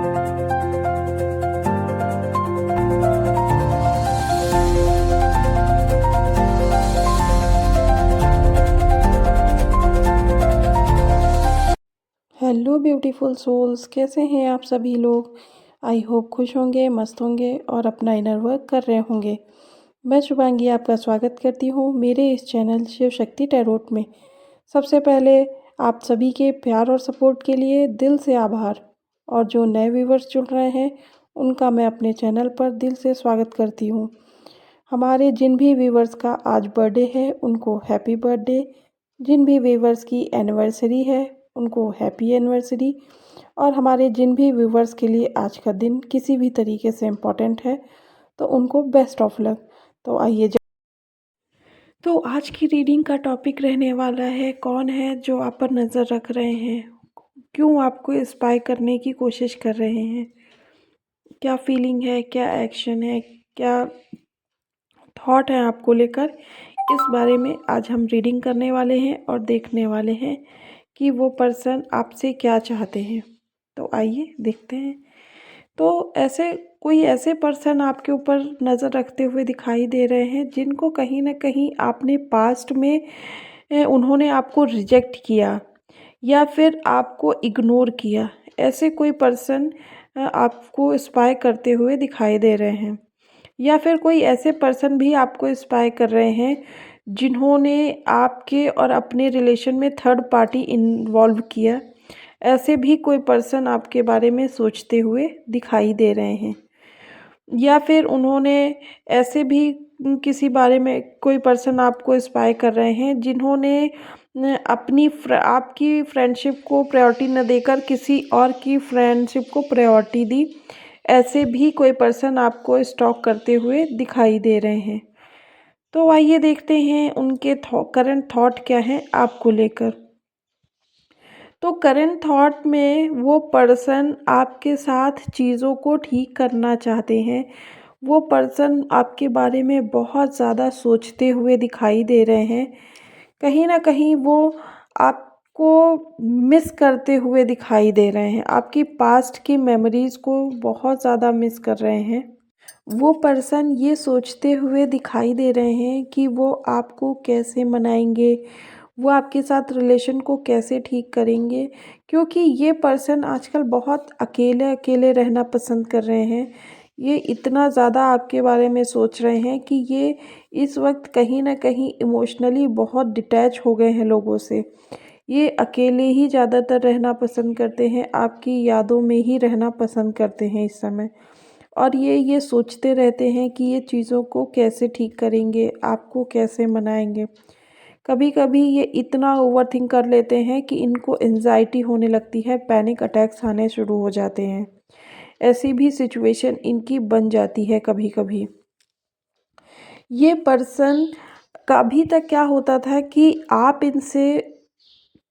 Hello beautiful souls, कैसे हैं आप सभी लोग। आई होप खुश होंगे, मस्त होंगे और अपना इनर वर्क कर रहे होंगे। मैं शुभांगी आपका स्वागत करती हूँ मेरे इस चैनल शिव शक्ति टैरोट में। सबसे पहले आप सभी के प्यार और सपोर्ट के लिए दिल से आभार, और जो नए व्यूवर्स जुड़ रहे हैं उनका मैं अपने चैनल पर दिल से स्वागत करती हूँ। हमारे जिन भी व्यूवर्स का आज बर्थडे है उनको हैप्पी बर्थडे, जिन भी व्यूवर्स की एनिवर्सरी है उनको हैप्पी एनिवर्सरी, और हमारे जिन भी व्यूवर्स के लिए आज का दिन किसी भी तरीके से इम्पोर्टेंट है तो उनको बेस्ट ऑफ लक। तो आइए तो आज की रीडिंग का टॉपिक रहने वाला है, कौन है जो आप पर नज़र रख रहे हैं, क्यों आपको इंस्पायर करने की कोशिश कर रहे हैं, क्या फीलिंग है, क्या एक्शन है, क्या थॉट है आपको लेकर। इस बारे में आज हम रीडिंग करने वाले हैं और देखने वाले हैं कि वो पर्सन आपसे क्या चाहते हैं। तो आइए देखते हैं। तो ऐसे पर्सन आपके ऊपर नज़र रखते हुए दिखाई दे रहे हैं जिनको कहीं ना कहीं आपने पास्ट में उन्होंने आपको रिजेक्ट किया या फिर आपको इग्नोर किया। ऐसे कोई पर्सन आपको इंस्पायर करते हुए दिखाई दे रहे हैं, या फिर कोई ऐसे पर्सन भी आपको इंस्पायर कर रहे हैं जिन्होंने आपके और अपने रिलेशन में थर्ड पार्टी इन्वॉल्व किया। ऐसे भी कोई पर्सन आपके बारे में सोचते हुए दिखाई दे रहे हैं, या फिर उन्होंने ऐसे भी किसी बारे में कोई पर्सन आपको इंस्पायर कर रहे हैं जिन्होंने आपकी फ्रेंडशिप को प्रायोरिटी न देकर किसी और की फ्रेंडशिप को प्रायोरिटी दी। ऐसे भी कोई पर्सन आपको स्टॉक करते हुए दिखाई दे रहे हैं। तो आइए देखते हैं उनके करंट थॉट क्या हैं आपको लेकर। तो करंट थॉट में वो पर्सन आपके साथ चीज़ों को ठीक करना चाहते हैं। वो पर्सन आपके बारे में बहुत ज़्यादा सोचते हुए दिखाई दे रहे हैं। कहीं ना कहीं वो आपको मिस करते हुए दिखाई दे रहे हैं, आपकी पास्ट की मेमोरीज़ को बहुत ज़्यादा मिस कर रहे हैं। वो पर्सन ये सोचते हुए दिखाई दे रहे हैं कि वो आपको कैसे मनाएंगे, वो आपके साथ रिलेशन को कैसे ठीक करेंगे, क्योंकि ये पर्सन आजकल बहुत अकेले अकेले रहना पसंद कर रहे हैं। ये इतना ज़्यादा आपके बारे में सोच रहे हैं कि ये इस वक्त कहीं ना कहीं इमोशनली बहुत डिटैच हो गए हैं लोगों से। ये अकेले ही ज़्यादातर रहना पसंद करते हैं, आपकी यादों में ही रहना पसंद करते हैं इस समय। और ये सोचते रहते हैं कि ये चीज़ों को कैसे ठीक करेंगे, आपको कैसे मनाएंगे। कभी कभी ये इतना ओवरथिंक कर लेते हैं कि इनको एंजाइटी होने लगती है, पैनिक अटैक्स आने शुरू हो जाते हैं। ऐसी भी सिचुएशन इनकी बन जाती है कभी कभी। ये पर्सन का अभी तक क्या होता था कि आप इनसे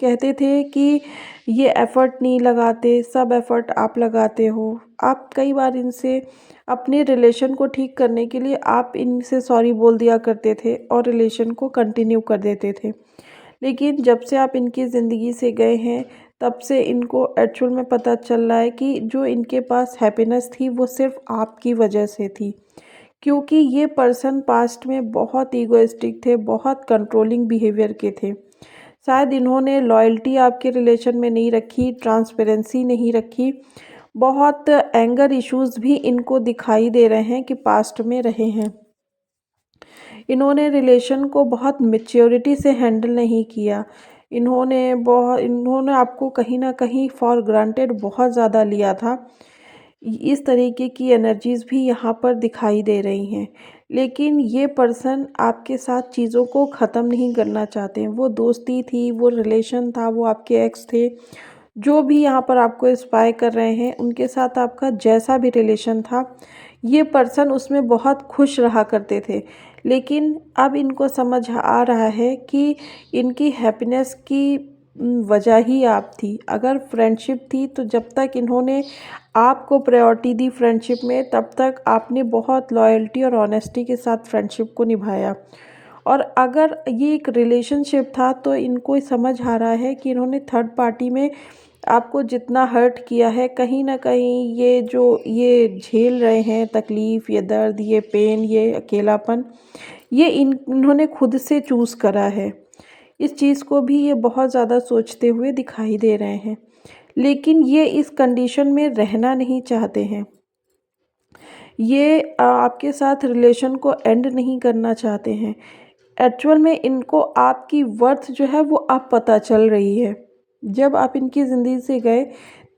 कहते थे कि ये एफ़र्ट नहीं लगाते, सब एफ़र्ट आप लगाते हो। आप कई बार इनसे अपने रिलेशन को ठीक करने के लिए आप इनसे सॉरी बोल दिया करते थे और रिलेशन को कंटिन्यू कर देते थे। लेकिन जब से आप इनकी ज़िंदगी से गए हैं तब से इनको एक्चुअल में पता चल रहा है कि जो इनके पास हैप्पीनेस थी वो सिर्फ़ आपकी वजह से थी। क्योंकि ये पर्सन पास्ट में बहुत ईगोइस्टिक थे, बहुत कंट्रोलिंग बिहेवियर के थे। शायद इन्होंने लॉयल्टी आपके रिलेशन में नहीं रखी, ट्रांसपेरेंसी नहीं रखी। बहुत एंगर इश्यूज़ भी इनको दिखाई दे रहे हैं कि पास्ट में रहे हैं। इन्होंने रिलेशन को बहुत मैच्योरिटी से हैंडल नहीं किया। इन्होंने आपको कहीं ना कहीं फॉर ग्रांटेड बहुत ज़्यादा लिया था। इस तरीके की एनर्जीज़ भी यहाँ पर दिखाई दे रही हैं। लेकिन ये पर्सन आपके साथ चीज़ों को ख़त्म नहीं करना चाहते हैं। वो दोस्ती थी, वो रिलेशन था, वो आपके एक्स थे, जो भी यहाँ पर आपको इंस्पायर कर रहे हैं, उनके साथ आपका जैसा भी रिलेशन था, ये पर्सन उसमें बहुत खुश रहा करते थे। लेकिन अब इनको समझ आ रहा है कि इनकी हैप्पीनेस की वजह ही आप थी। अगर फ्रेंडशिप थी तो जब तक इन्होंने आपको प्रायोरिटी दी फ्रेंडशिप में, तब तक आपने बहुत लॉयल्टी और ऑनेस्टी के साथ फ्रेंडशिप को निभाया। और अगर ये एक रिलेशनशिप था तो इनको समझ आ रहा है कि इन्होंने थर्ड पार्टी में आपको जितना हर्ट किया है, कहीं न कहीं ये झेल रहे हैं तकलीफ़, ये दर्द, ये पेन, ये अकेलापन, ये इन्होंने खुद से चूज़ करा है। इस चीज़ को भी ये बहुत ज़्यादा सोचते हुए दिखाई दे रहे हैं। लेकिन ये इस कंडीशन में रहना नहीं चाहते हैं। ये आपके साथ रिलेशन को एंड नहीं करना चाहते हैं। एक्चुअल में इनको आपकी वर्थ जो है वो अब पता चल रही है। जब आप इनकी ज़िंदगी से गए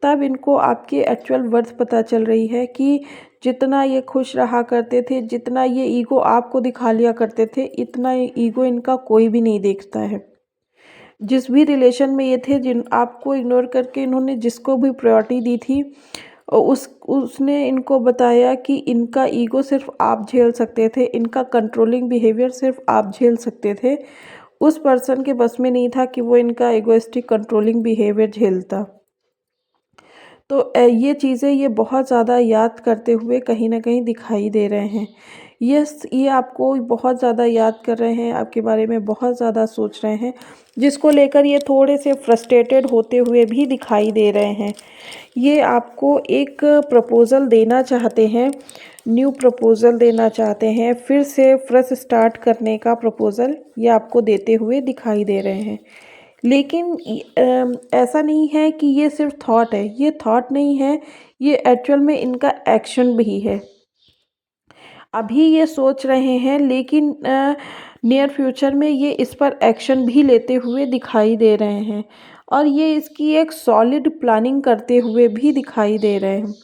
तब इनको आपकी एक्चुअल वर्थ पता चल रही है कि जितना ये खुश रहा करते थे, जितना ये ईगो आपको दिखा लिया करते थे, इतना ईगो इनका कोई भी नहीं देखता है। जिस भी रिलेशन में ये थे, जिन आपको इग्नोर करके इन्होंने जिसको भी प्रायोरिटी दी थी, उसने इनको बताया कि इनका ईगो सिर्फ आप झेल सकते थे, इनका कंट्रोलिंग बिहेवियर सिर्फ आप झेल सकते थे। उस पर्सन के बस में नहीं था कि वो इनका ईगोइस्टिक कंट्रोलिंग बिहेवियर झेलता। तो ये चीज़ें ये बहुत ज़्यादा याद करते हुए कहीं न कहीं दिखाई दे रहे हैं। ये आपको बहुत ज़्यादा याद कर रहे हैं, आपके बारे में बहुत ज़्यादा सोच रहे हैं, जिसको लेकर ये थोड़े से फ्रस्ट्रेटेड होते हुए भी दिखाई दे रहे हैं। ये आपको एक प्रपोज़ल देना चाहते हैं, न्यू प्रपोज़ल देना चाहते हैं, फिर से फ्रेश स्टार्ट करने का प्रपोज़ल ये आपको देते हुए दिखाई दे रहे हैं। लेकिन ऐसा नहीं है कि ये सिर्फ थॉट है, ये थॉट नहीं है, ये एक्चुअल में इनका एक्शन भी है। अभी ये सोच रहे हैं, लेकिन नियर फ्यूचर में ये इस पर एक्शन भी लेते हुए दिखाई दे रहे हैं और ये इसकी एक सॉलिड प्लानिंग करते हुए भी दिखाई दे रहे हैं।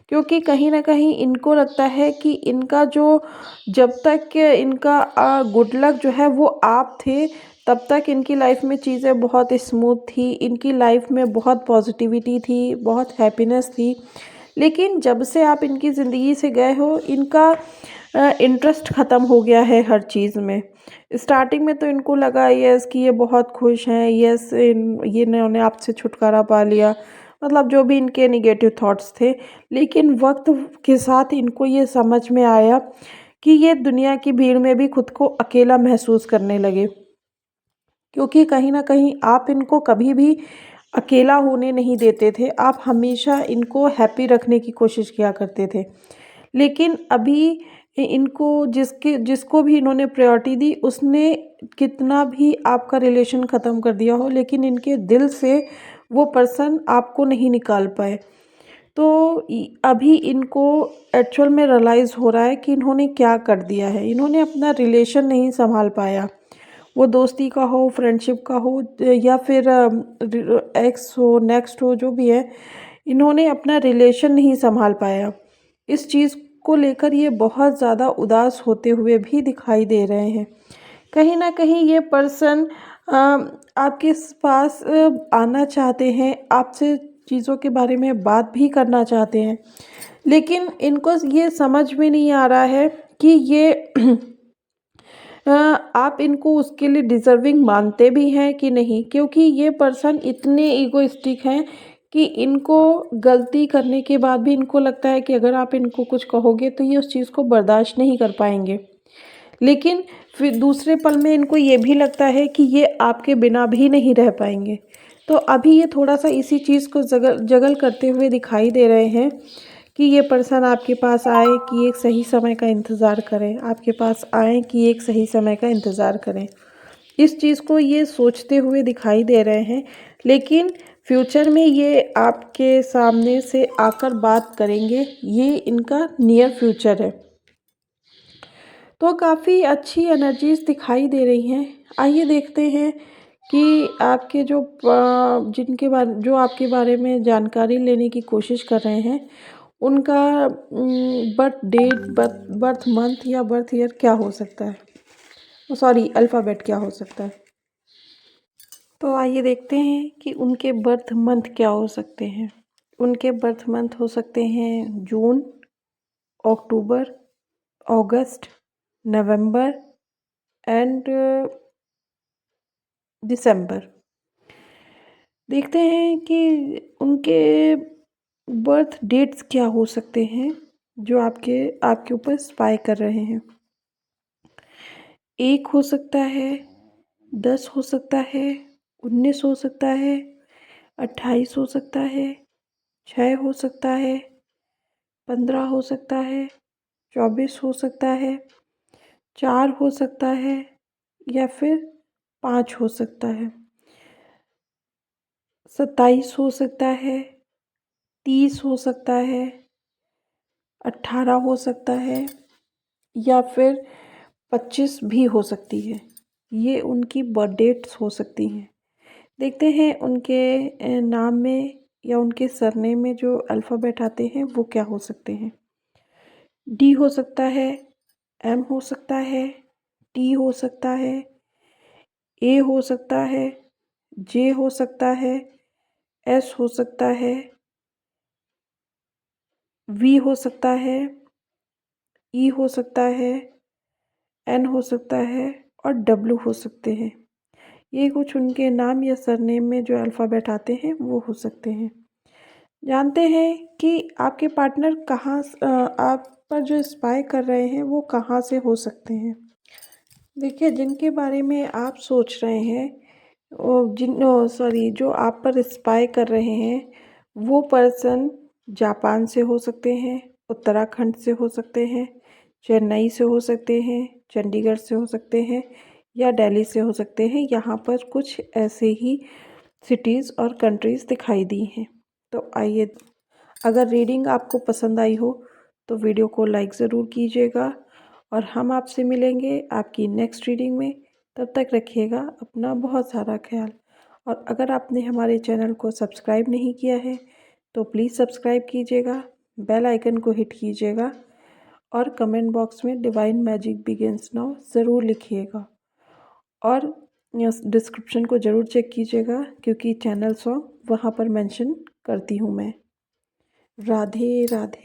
क्योंकि कहीं न कहीं इनको लगता है कि इनका जो जब तक इनका गुड लक जो है वो आप थे, तब तक इनकी लाइफ में चीज़ें बहुत स्मूथ थी, इनकी लाइफ में बहुत पॉजिटिविटी थी, बहुत हैप्पीनेस थी। लेकिन जब से आप इनकी ज़िंदगी से गए हो, इनका इंटरेस्ट ख़त्म हो गया है हर चीज़ में। स्टार्टिंग में तो इनको लगा यस कि ये बहुत खुश हैं, यस ये इन्होंने आपसे छुटकारा पा लिया, मतलब जो भी इनके नेगेटिव थॉट्स थे। लेकिन वक्त के साथ इनको ये समझ में आया कि ये दुनिया की भीड़ में भी खुद को अकेला महसूस करने लगे, क्योंकि कहीं न कहीं आप इनको कभी भी अकेला होने नहीं देते थे, आप हमेशा इनको हैप्पी रखने की कोशिश किया करते थे। लेकिन अभी इनको जिसको भी इन्होंने प्रायोरिटी दी, उसने कितना भी आपका रिलेशन ख़त्म कर दिया हो, लेकिन इनके दिल से वो पर्सन आपको नहीं निकाल पाए। तो अभी इनको एक्चुअल में रियलाइज़ हो रहा है कि इन्होंने क्या कर दिया है। इन्होंने अपना रिलेशन नहीं संभाल पाया, वो दोस्ती का हो, फ्रेंडशिप का हो, या फिर एक्स हो, नेक्स्ट हो, जो भी है, इन्होंने अपना रिलेशन नहीं संभाल पाया। इस चीज़ को लेकर ये बहुत ज़्यादा उदास होते हुए भी दिखाई दे रहे हैं। कहीं न कहीं ये पर्सन आपके पास आना चाहते हैं, आपसे चीज़ों के बारे में बात भी करना चाहते हैं, लेकिन इनको ये समझ में नहीं आ रहा है कि ये आप इनको उसके लिए डिज़र्विंग मानते भी हैं कि नहीं, क्योंकि ये पर्सन इतने ईगोइस्टिक हैं कि इनको गलती करने के बाद भी इनको लगता है कि अगर आप इनको कुछ कहोगे तो ये उस चीज़ को बर्दाश्त नहीं कर पाएंगे। लेकिन फिर दूसरे पल में इनको ये भी लगता है कि ये आपके बिना भी नहीं रह पाएंगे। तो अभी ये थोड़ा सा इसी चीज़ को जगल जगल करते हुए दिखाई दे रहे हैं कि ये पर्सन आपके पास आए कि एक सही समय का इंतज़ार करें, आपके पास आएँ कि एक सही समय का इंतज़ार करें। इस चीज़ को ये सोचते हुए दिखाई दे रहे हैं, लेकिन फ्यूचर में ये आपके सामने से आकर बात करेंगे, ये इनका नियर फ्यूचर है। तो काफ़ी अच्छी एनर्जीज़ दिखाई दे रही हैं। आइए देखते हैं कि आपके जो आपके बारे में जानकारी लेने की कोशिश कर रहे हैं, उनका बर्थ डेट, बर्थ मंथ या बर्थ ईयर क्या हो सकता है? सॉरी, अल्फ़ाबेट क्या हो सकता है? तो आइए देखते हैं कि उनके बर्थ मंथ क्या हो सकते हैं। उनके बर्थ मंथ हो सकते हैं जून, अक्टूबर, अगस्त, नवंबर एंड दिसंबर। देखते हैं कि उनके बर्थ डेट्स क्या हो सकते हैं जो आपके आपके ऊपर स्पाई कर रहे हैं। 1 हो सकता है, 10 हो सकता है, 19 हो सकता है, 28 हो सकता है, 6 हो सकता है, 15 हो सकता है, 24 हो सकता है, 4 हो सकता है या फिर 5 हो सकता है, 27 हो सकता है, 30 हो सकता है, 18 हो सकता है या फिर 25 भी हो सकती है। ये उनकी बर्थ डेट्स हो सकती हैं। देखते हैं उनके नाम में या उनके सरनेम में जो अल्फ़ाबेट आते हैं वो क्या हो सकते हैं। डी हो सकता है, एम हो सकता है, टी हो सकता है, ए हो सकता है, जे हो सकता है, एस हो सकता है, वी हो सकता है, ई हो सकता है, एन हो सकता है और डब्ल्यू हो सकते हैं। ये कुछ उनके नाम या सरनेम में जो अल्फ़ाबेट आते हैं वो हो सकते हैं। जानते हैं कि आपके पार्टनर आप पर जो स्पाई कर रहे हैं वो कहाँ से हो सकते हैं। देखिए, जिनके बारे में आप सोच रहे हैं जो आप पर स्पाई कर रहे हैं वो पर्सन जापान से हो सकते हैं, उत्तराखंड से हो सकते हैं, चेन्नई से हो सकते हैं, चंडीगढ़ से हो सकते हैं या दिल्ली से हो सकते हैं। यहाँ पर कुछ ऐसे ही सिटीज़ और कंट्रीज़ दिखाई दी हैं। तो आइए, अगर रीडिंग आपको पसंद आई हो तो वीडियो को लाइक ज़रूर कीजिएगा और हम आपसे मिलेंगे आपकी नेक्स्ट रीडिंग में। तब तक रखिएगा अपना बहुत सारा ख्याल। और अगर आपने हमारे चैनल को सब्सक्राइब नहीं किया है तो प्लीज़ सब्सक्राइब कीजिएगा, बेल आइकन को हिट कीजिएगा और कमेंट बॉक्स में डिवाइन मैजिक बिगिंस नाउ ज़रूर लिखिएगा। और डिस्क्रिप्शन को ज़रूर चेक कीजिएगा क्योंकि चैनल सॉन्ग वहाँ पर मेंशन करती हूँ मैं। राधे राधे।